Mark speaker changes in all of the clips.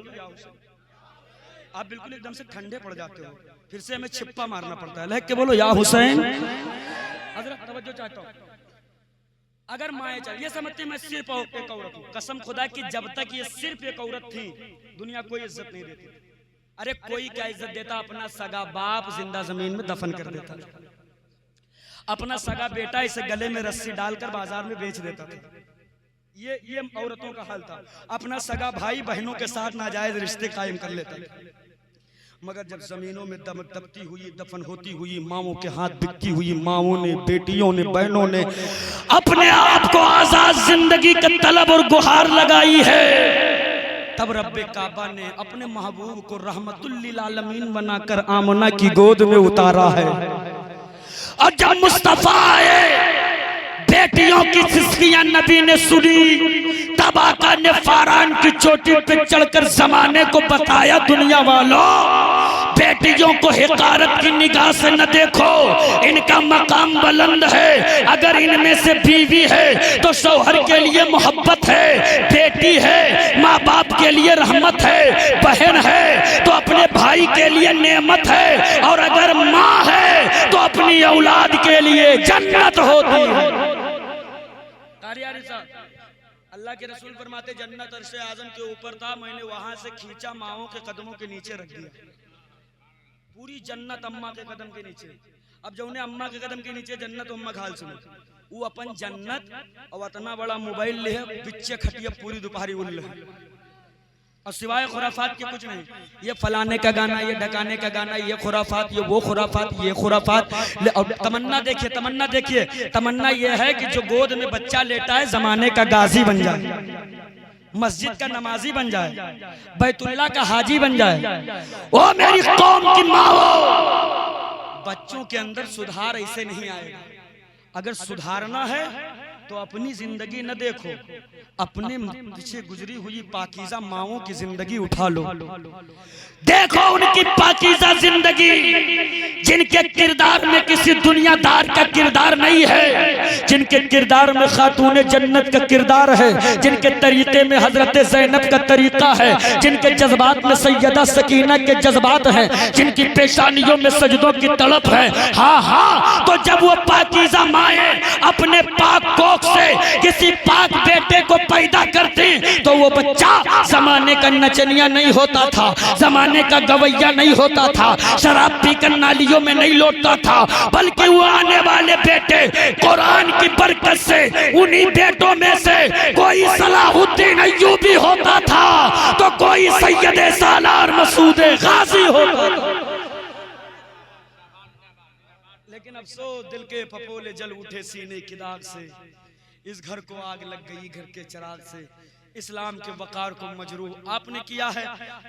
Speaker 1: तो या हुसैन। आप बिल्कुल एकदम से ठंडे पड़ जाते हो, फिर से हमें छिप्पा मारना पड़ता है। लहक के बोलो या हुसैन। हजरत तवज्जो चाहता हूँ, अगर माए चल ये समझती मैं सिर्फ एक औरत हूँ, कसम खुदा की जब तक ये सिर्फ एक औरत थी दुनिया कोई इज्जत नहीं देती। अरे कोई क्या इज्जत देता, अपना सगा बाप जिंदा जमीन में दफन कर देता था, अपना सगा बेटा इसे गले में रस्सी डालकर बाजार में बेच देता था। ये औरतों का हाल था। अपना सगा भाई बहनों के साथ नाजायज रिश्ते कायम कर लेता था। मगर जब जमीनों में दबती हुई दफन होती हुई माओं के हाथ बिकती हुई माओं ने, बेटियों ने, बहनों ने अपने आप को आजाद जिंदगी का तलब और गुहार लगाई है, तब रब्बे काबा ने अपने महबूब को रहमतुल लिल आलमीन बनाकर आमना की गोद में उतारा है। और जब मुस्तफा आए बेटियों की सिस्कियां नबी ने सुनी, तब आका ने फारान की चोटी पे चढ़कर जमाने को बताया, दुनिया वालों बेटियों को हिकारत की निगाह से न देखो, इनका मकाम बुलंद है। अगर इनमें से बीवी है तो शौहर के लिए मोहब्बत है, बेटी है माँ बाप के लिए रहमत है, बहन है तो अपने भाई के लिए नेमत है, और अगर माँ है तो अपनी औलाद के लिए जन्नत होती है। अल्लाह के रसूल फरमाते जन्नत अर्शे आज़म के ऊपर था, मैंने वहां से खींचा माओं के कदमों के नीचे रख दिया। पूरी जन्नत अम्मा के कदम के नीचे। अब जो उन्हें अम्मा के कदम के नीचे जन्नत अम्मा खाल सुनो, वो अपन जन्नत और इतना बड़ा मोबाइल ले पिछे खटिया पूरी दोपहरी उल्ल और सिवाय खुराफात के कुछ नहीं। ये फलाने का गाना, ये ढकाने का गाना, ये खुराफात, ये वो खुराफात, ये खुराफात। और तमन्ना देखिए, तमन्ना देखिए, तमन्ना ये है कि जो गोद में बच्चा लेटा है जमाने का गाजी बन जाए, मस्जिद का नमाजी बन जाए, बैतुल्लाह का हाजी बन जाए। ओ मेरी कौम की माओ, बच्चों के अंदर सुधार ऐसे नहीं आएगा। अगर सुधारना है तो अपनी जिंदगी न देखो, अपने पीछे गुजरी हुई पाकीज़ा माओं की जिंदगी उठा लो। देखो उनकी पाकीज़ा जिंदगी, जिनके किरदार में किसी दुनियादार का किरदार नहीं है, जिनके किरदार में खातून जन्नत का किरदार है, जिनके तरीके में हजरत ज़ैनब का तरीका है, जिनके जज्बात में सैयदा सकीना के जज्बात हैं, जिनकी पेशानियों में सजदों की तड़प है। हाँ हाँ, तो जब वो पाकीज़ा माए अपने पाक कोख से किसी पाक बेटे को पैदा करती तो वो बच्चा जमाने का नचनिया नहीं होता था, जमाने का गवैया नहीं होता था, शराब पीकर नालियों में नहीं लौटता था, बल्कि वो आने वाले बेटे कुरान की बरकत से उन्हीं बेटों में से कोई सलाहुद्दीन अय्यूबी होता था तो कोई सैयद सालार मसूद गाजी होता था। लेकिन अफसोस दिल के फपोले जल उठे सीने की दाग से, इस घर को आग लग गई घर के चिराग से, इस्लाम के वकार को मजरूह आपने किया है,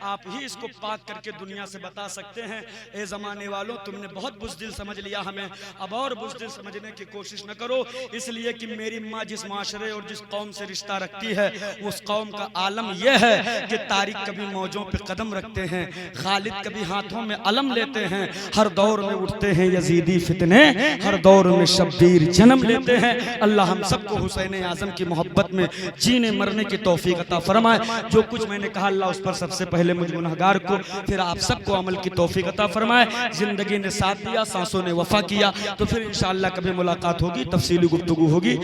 Speaker 1: आप ही इसको पाक करके दुनिया से बता सकते हैं। ए ज़माने वालों, तुमने बहुत बुज़दिल समझ लिया हमें, अब और बुज़दिल समझने की कोशिश न करो, इसलिए कि मेरी माँ जिस माशरे और जिस कौम से रिश्ता रखती है उस कौम का आलम यह है कि तारिक कभी मौजों पे कदम रखते हैं, खालिद कभी हाथों में अलम लेते हैं, हर दौर में उठते हैं यजीदी फितने, हर दौर में शब्बीर जन्म लेते हैं। अल्लाह हम सबको हुसैन आज़म की मोहब्बत में जीने मरने की तौफीक अता फरमाए। जो कुछ मैंने कहा अल्लाह उस पर सबसे पहले मुझ गुनहगार को, फिर आप सबको अमल की तौफीक अता फरमाए। जिंदगी ने साथ दिया, सांसों ने वफा किया, तो फिर इंशाअल्लाह कभी मुलाकात होगी, तफसीली गुफ्तगू होगी।